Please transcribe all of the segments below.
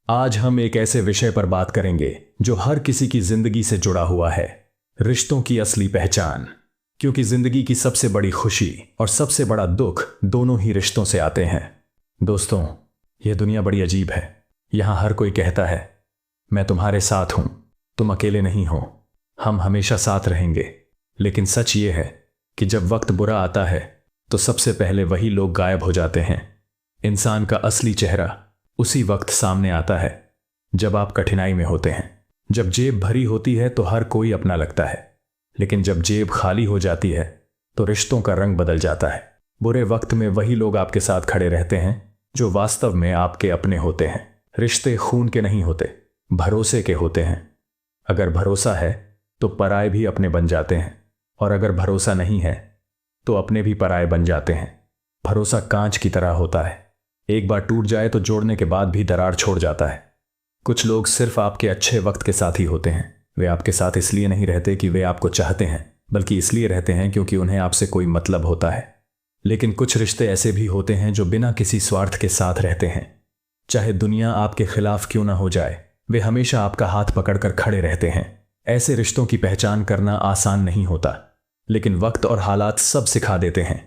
आज हम एक ऐसे विषय पर बात करेंगे जो हर किसी की जिंदगी से जुड़ा हुआ है, रिश्तों की असली पहचान। क्योंकि जिंदगी की सबसे बड़ी खुशी और सबसे बड़ा दुख दोनों ही रिश्तों से आते हैं। दोस्तों, यह दुनिया बड़ी अजीब है। यहाँ हर कोई कहता है मैं तुम्हारे साथ हूं, तुम अकेले नहीं हो, हम हमेशा साथ रहेंगे। लेकिन सच ये है कि जब वक्त बुरा आता है तो सबसे पहले वही लोग गायब हो जाते हैं। इंसान का असली चेहरा उसी वक्त सामने आता है जब आप कठिनाई में होते हैं। जब जेब भरी होती है तो हर कोई अपना लगता है, लेकिन जब जेब खाली हो जाती है तो रिश्तों का रंग बदल जाता है। बुरे वक्त में वही लोग आपके साथ खड़े रहते हैं जो वास्तव में आपके अपने होते हैं। रिश्ते खून के नहीं होते, भरोसे के होते हैं। अगर भरोसा है तो पराये भी अपने बन जाते हैं, और अगर भरोसा नहीं है तो अपने भी पराये बन जाते हैं। भरोसा कांच की तरह होता है, एक बार टूट जाए तो जोड़ने के बाद भी दरार छोड़ जाता है। कुछ लोग सिर्फ आपके अच्छे वक्त के साथ ही होते हैं। वे आपके साथ इसलिए नहीं रहते कि वे आपको चाहते हैं, बल्कि इसलिए रहते हैं क्योंकि उन्हें आपसे कोई मतलब होता है। लेकिन कुछ रिश्ते ऐसे भी होते हैं जो बिना किसी स्वार्थ के साथ रहते हैं। चाहे दुनिया आपके खिलाफ क्यों ना हो जाए, वे हमेशा आपका हाथ पकड़कर खड़े रहते हैं। ऐसे रिश्तों की पहचान करना आसान नहीं होता, लेकिन वक्त और हालात सब सिखा देते हैं।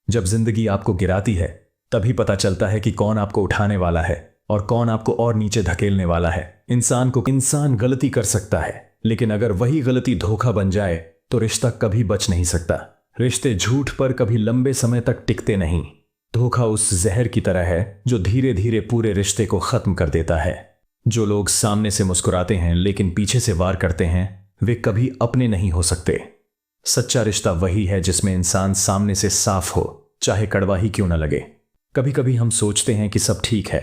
जब जिंदगी आपको गिराती है तभी पता चलता है कि कौन आपको उठाने वाला है और कौन आपको और नीचे धकेलने वाला है। इंसान गलती कर सकता है, लेकिन अगर वही गलती धोखा बन जाए तो रिश्ता कभी बच नहीं सकता। रिश्ते झूठ पर कभी लंबे समय तक टिकते नहीं। धोखा उस जहर की तरह है जो धीरे धीरे पूरे रिश्ते को खत्म कर देता है। जो लोग सामने से मुस्कुराते हैं लेकिन पीछे से वार करते हैं, वे कभी अपने नहीं हो सकते। सच्चा रिश्ता वही है जिसमें इंसान सामने से साफ हो, चाहे कड़वा ही क्यों न लगे। कभी कभी हम सोचते हैं कि सब ठीक है,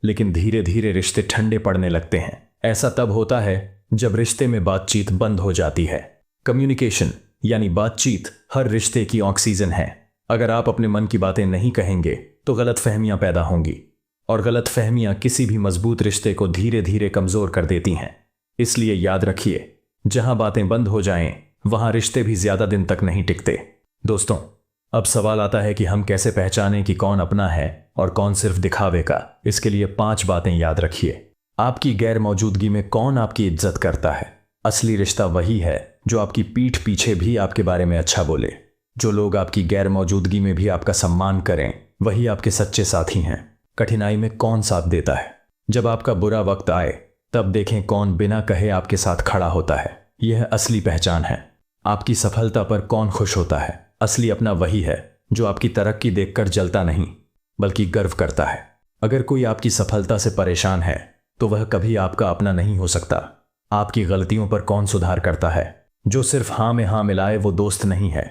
लेकिन धीरे धीरे रिश्ते ठंडे पड़ने लगते हैं। ऐसा तब होता है जब रिश्ते में बातचीत बंद हो जाती है। कम्युनिकेशन यानी बातचीत हर रिश्ते की ऑक्सीजन है। अगर आप अपने मन की बातें नहीं कहेंगे तो गलतफहमियां पैदा होंगी, और गलतफहमियां किसी भी मजबूत रिश्ते को धीरे धीरे कमजोर कर देती हैं। इसलिए याद रखिए, जहां बातें बंद हो जाएं, वहां रिश्ते भी ज्यादा दिन तक नहीं टिकते। दोस्तों, अब सवाल आता है कि हम कैसे पहचानें कि कौन अपना है और कौन सिर्फ दिखावे का। इसके लिए 5 बातें याद रखिए। आपकी गैर मौजूदगी में कौन आपकी इज्जत करता है। असली रिश्ता वही है जो आपकी पीठ पीछे भी आपके बारे में अच्छा बोले। जो लोग आपकी गैर मौजूदगी में भी आपका सम्मान करें, वही आपके सच्चे साथी हैं। कठिनाई में कौन साथ देता है। जब आपका बुरा वक्त आए तब देखें कौन बिना कहे आपके साथ खड़ा होता है। यह असली पहचान है। आपकी सफलता पर कौन खुश होता है। असली अपना वही है जो आपकी तरक्की देखकर जलता नहीं, बल्कि गर्व करता है। अगर कोई आपकी सफलता से परेशान है तो वह कभी आपका अपना नहीं हो सकता। आपकी गलतियों पर कौन सुधार करता है। जो सिर्फ हाँ में हाँ मिलाए वो दोस्त नहीं है।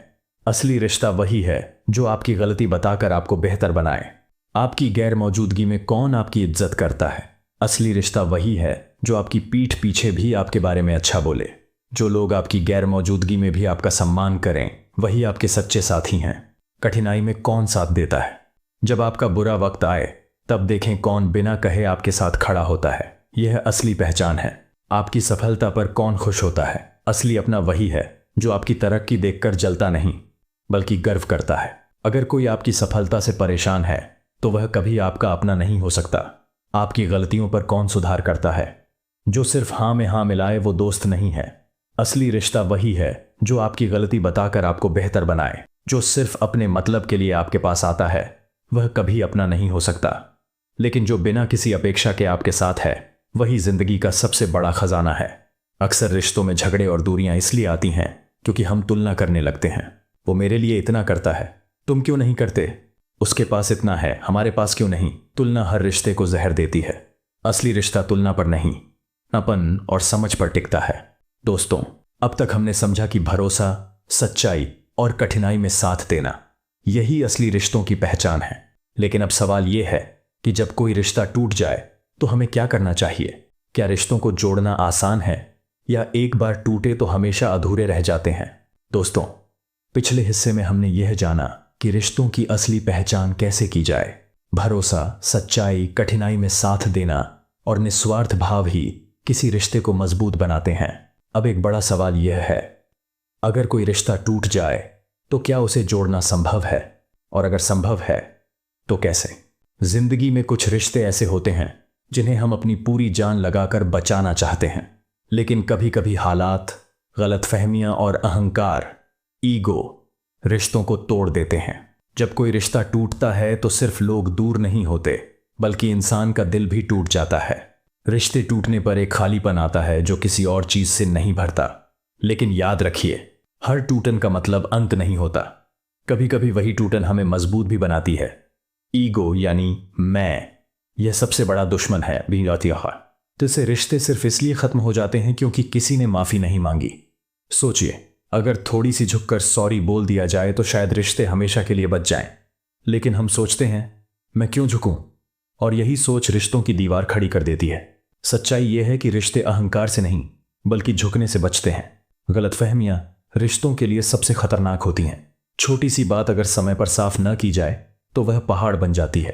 असली रिश्ता वही है जो आपकी गलती बताकर आपको बेहतर बनाए। आपकी गैर मौजूदगी में कौन आपकी इज्जत करता है। असली रिश्ता वही है जो आपकी पीठ पीछे भी आपके बारे में अच्छा बोले। जो लोग आपकी गैर मौजूदगी में भी आपका सम्मान करें, वही आपके सच्चे साथी हैं। कठिनाई में कौन साथ देता है। जब आपका बुरा वक्त आए तब देखें कौन बिना कहे आपके साथ खड़ा होता है। यह असली पहचान है। आपकी सफलता पर कौन खुश होता है। असली अपना वही है जो आपकी तरक्की देखकर जलता नहीं, बल्कि गर्व करता है। अगर कोई आपकी सफलता से परेशान है तो वह कभी आपका अपना नहीं हो सकता। आपकी गलतियों पर कौन सुधार करता है। जो सिर्फ हाँ में हाँ मिलाए वो दोस्त नहीं है। असली रिश्ता वही है जो आपकी गलती बताकर आपको बेहतर बनाए। जो सिर्फ अपने मतलब के लिए आपके पास आता है, वह कभी अपना नहीं हो सकता। लेकिन जो बिना किसी अपेक्षा के आपके साथ है, वही जिंदगी का सबसे बड़ा खजाना है। अक्सर रिश्तों में झगड़े और दूरियां इसलिए आती हैं क्योंकि हम तुलना करने लगते हैं। वो मेरे लिए इतना करता है, तुम क्यों नहीं करते। उसके पास इतना है, हमारे पास क्यों नहीं। तुलना हर रिश्ते को जहर देती है। असली रिश्ता तुलना पर नहीं, अपन और समझ पर टिकता है। दोस्तों, अब तक हमने समझा कि भरोसा, सच्चाई और कठिनाई में साथ देना, यही असली रिश्तों की पहचान है। लेकिन अब सवाल यह है कि जब कोई रिश्ता टूट जाए तो हमें क्या करना चाहिए। क्या रिश्तों को जोड़ना आसान है, या एक बार टूटे तो हमेशा अधूरे रह जाते हैं। दोस्तों, पिछले हिस्से में हमने यह जाना कि रिश्तों की असली पहचान कैसे की जाए। भरोसा, सच्चाई, कठिनाई में साथ देना और निस्वार्थ भाव ही किसी रिश्ते को मजबूत बनाते हैं। अब एक बड़ा सवाल यह है, अगर कोई रिश्ता टूट जाए तो क्या उसे जोड़ना संभव है, और अगर संभव है तो कैसे। जिंदगी में कुछ रिश्ते ऐसे होते हैं जिन्हें हम अपनी पूरी जान लगाकर बचाना चाहते हैं। लेकिन कभी कभी हालात, गलतफहमियां और अहंकार, ईगो रिश्तों को तोड़ देते हैं। जब कोई रिश्ता टूटता है तो सिर्फ लोग दूर नहीं होते, बल्कि इंसान का दिल भी टूट जाता है। रिश्ते टूटने पर एक खालीपन आता है जो किसी और चीज से नहीं भरता। लेकिन याद रखिए, हर टूटन का मतलब अंत नहीं होता। कभी कभी वही टूटन हमें मजबूत भी बनाती है। ईगो यानी मैं, यह सबसे बड़ा दुश्मन है जिससे रिश्ते सिर्फ इसलिए खत्म हो जाते हैं क्योंकि किसी ने माफी नहीं मांगी। सोचिए, अगर थोड़ी सी झुककर सॉरी बोल दिया जाए तो शायद रिश्ते हमेशा के लिए बच जाएं। लेकिन हम सोचते हैं, मैं क्यों झुकूं? और यही सोच रिश्तों की दीवार खड़ी कर देती है। सच्चाई यह है कि रिश्ते अहंकार से नहीं, बल्कि झुकने से बचते हैं। गलतफहमियां रिश्तों के लिए सबसे खतरनाक होती हैं। छोटी सी बात अगर समय पर साफ न की जाए तो वह पहाड़ बन जाती है।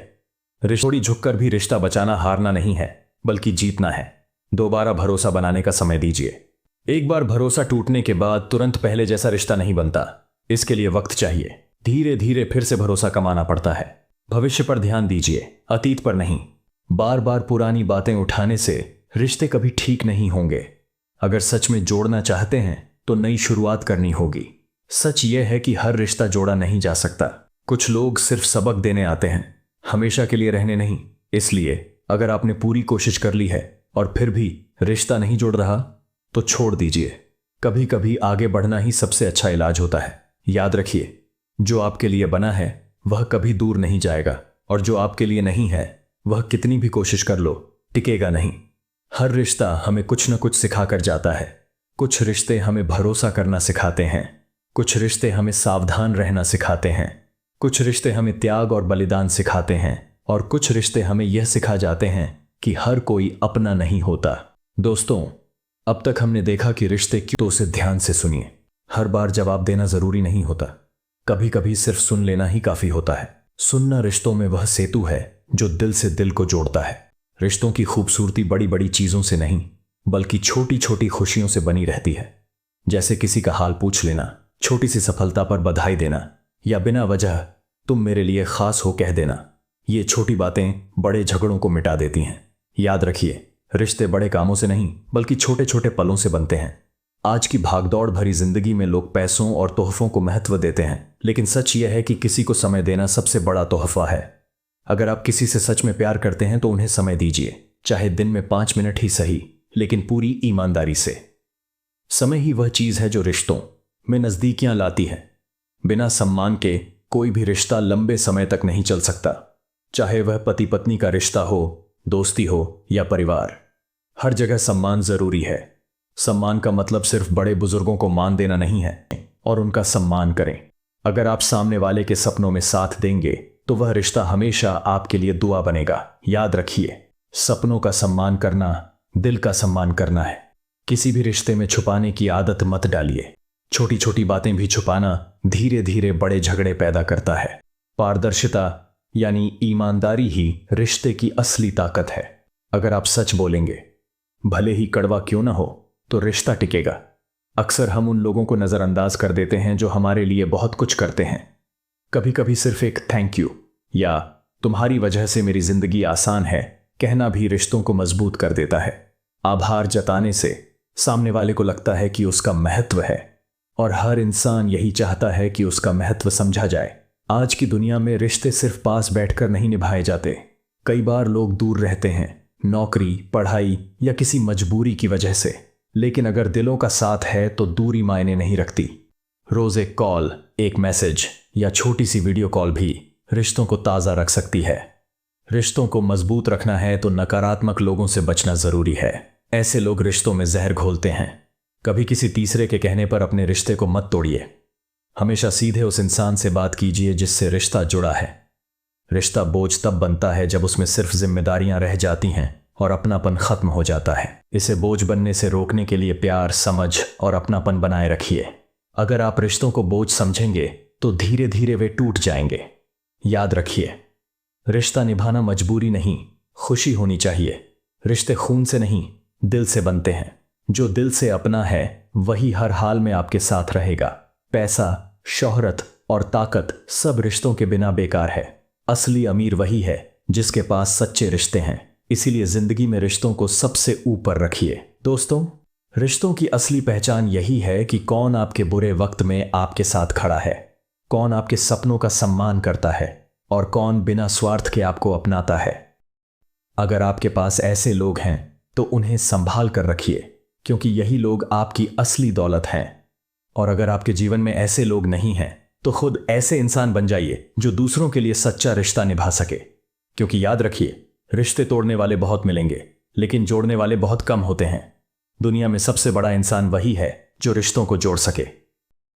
थोड़ी झुककर भी रिश्ता बचाना हारना नहीं है, बल्कि जीतना है। दोबारा भरोसा बनाने का समय दीजिए। एक बार भरोसा टूटने के बाद तुरंत पहले जैसा रिश्ता नहीं बनता। इसके लिए वक्त चाहिए। धीरे धीरे फिर से भरोसा कमाना पड़ता है। भविष्य पर ध्यान दीजिए, अतीत पर नहीं। बार बार पुरानी बातें उठाने से रिश्ते कभी ठीक नहीं होंगे। अगर सच में जोड़ना चाहते हैं तो नई शुरुआत करनी होगी। सच यह है कि हर रिश्ता जोड़ा नहीं जा सकता। कुछ लोग सिर्फ सबक देने आते हैं, हमेशा के लिए रहने नहीं। इसलिए अगर आपने पूरी कोशिश कर ली है और फिर भी रिश्ता नहीं जुड़ रहा तो छोड़ दीजिए। कभी कभी आगे बढ़ना ही सबसे अच्छा इलाज होता है। याद रखिए, जो आपके लिए बना है वह कभी दूर नहीं जाएगा, और जो आपके लिए नहीं है वह कितनी भी कोशिश कर लो टिकेगा नहीं। हर रिश्ता हमें कुछ न कुछ सिखा कर जाता है। कुछ रिश्ते हमें भरोसा करना सिखाते हैं, कुछ रिश्ते हमें सावधान रहना सिखाते हैं, कुछ रिश्ते हमें त्याग और बलिदान सिखाते हैं, और कुछ रिश्ते हमें यह सिखा जाते हैं कि हर कोई अपना नहीं होता। दोस्तों, अब तक हमने देखा कि रिश्ते क्यों, तो उसे ध्यान से सुनिए। हर बार जवाब देना जरूरी नहीं होता, कभी कभी सिर्फ सुन लेना ही काफी होता है। सुनना रिश्तों में वह सेतु है जो दिल से दिल को जोड़ता है। रिश्तों की खूबसूरती बड़ी बड़ी चीजों से नहीं, बल्कि छोटी छोटी खुशियों से बनी रहती है। जैसे किसी का हाल पूछ लेना, छोटी सी सफलता पर बधाई देना, या बिना वजह तुम मेरे लिए खास हो कह देना। ये छोटी बातें बड़े झगड़ों को मिटा देती हैं। याद रखिए, रिश्ते बड़े कामों से नहीं, बल्कि छोटे छोटे पलों से बनते हैं। आज की भागदौड़ भरी जिंदगी में लोग पैसों और तोहफों को महत्व देते हैं, लेकिन सच यह है कि किसी को समय देना सबसे बड़ा तोहफा है। अगर आप किसी से सच में प्यार करते हैं तो उन्हें समय दीजिए, चाहे दिन में 5 मिनट ही सही, लेकिन पूरी ईमानदारी से। समय ही वह चीज है जो रिश्तों में नजदीकियां लाती है। बिना सम्मान के कोई भी रिश्ता लंबे समय तक नहीं चल सकता, चाहे वह पति पत्नी का रिश्ता हो, दोस्ती हो या परिवार। हर जगह सम्मान जरूरी है। सम्मान का मतलब सिर्फ बड़े बुजुर्गों को मान देना नहीं है, और उनका सम्मान करें। अगर आप सामने वाले के सपनों में साथ देंगे तो वह रिश्ता हमेशा आपके लिए दुआ बनेगा। याद रखिए, सपनों का सम्मान करना दिल का सम्मान करना है। किसी भी रिश्ते में छुपाने की आदत मत डालिए। छोटी छोटी बातें भी छुपाना धीरे धीरे बड़े झगड़े पैदा करता है। पारदर्शिता यानी ईमानदारी ही रिश्ते की असली ताकत है। अगर आप सच बोलेंगे, भले ही कड़वा क्यों ना हो, तो रिश्ता टिकेगा। अक्सर हम उन लोगों को नजरअंदाज कर देते हैं जो हमारे लिए बहुत कुछ करते हैं। कभी कभी सिर्फ एक थैंक यू या तुम्हारी वजह से मेरी जिंदगी आसान है कहना भी रिश्तों को मजबूत कर देता है। आभार जताने से सामने वाले को लगता है कि उसका महत्व है, और हर इंसान यही चाहता है कि उसका महत्व समझा जाए। आज की दुनिया में रिश्ते सिर्फ पास बैठकर नहीं निभाए जाते। कई बार लोग दूर रहते हैं, नौकरी, पढ़ाई या किसी मजबूरी की वजह से। लेकिन अगर दिलों का साथ है तो दूरी मायने नहीं रखती। रोज एक कॉल, एक मैसेज या छोटी सी वीडियो कॉल भी रिश्तों को ताज़ा रख सकती है। रिश्तों को मजबूत रखना है तो नकारात्मक लोगों से बचना जरूरी है। ऐसे लोग रिश्तों में जहर घोलते हैं। कभी किसी तीसरे के कहने पर अपने रिश्ते को मत तोड़िए। हमेशा सीधे उस इंसान से बात कीजिए जिससे रिश्ता जुड़ा है। रिश्ता बोझ तब बनता है जब उसमें सिर्फ जिम्मेदारियां रह जाती हैं और अपनापन खत्म हो जाता है। इसे बोझ बनने से रोकने के लिए प्यार, समझ और अपनापन बनाए रखिए। अगर आप रिश्तों को बोझ समझेंगे तो धीरे धीरे वे टूट जाएंगे। याद रखिए, रिश्ता निभाना मजबूरी नहीं, खुशी होनी चाहिए। रिश्ते खून से नहीं, दिल से बनते हैं। जो दिल से अपना है वही हर हाल में आपके साथ रहेगा। पैसा, शोहरत और ताकत सब रिश्तों के बिना बेकार है। असली अमीर वही है जिसके पास सच्चे रिश्ते हैं। इसीलिए जिंदगी में रिश्तों को सबसे ऊपर रखिए। दोस्तों, रिश्तों की असली पहचान यही है कि कौन आपके बुरे वक्त में आपके साथ खड़ा है, कौन आपके सपनों का सम्मान करता है और कौन बिना स्वार्थ के आपको अपनाता है। अगर आपके पास ऐसे लोग हैं तो उन्हें संभाल कर रखिए, क्योंकि यही लोग आपकी असली दौलत हैं। और अगर आपके जीवन में ऐसे लोग नहीं हैं तो खुद ऐसे इंसान बन जाइए जो दूसरों के लिए सच्चा रिश्ता निभा सके। क्योंकि याद रखिए, रिश्ते तोड़ने वाले बहुत मिलेंगे लेकिन जोड़ने वाले बहुत कम होते हैं। दुनिया में सबसे बड़ा इंसान वही है जो रिश्तों को जोड़ सके।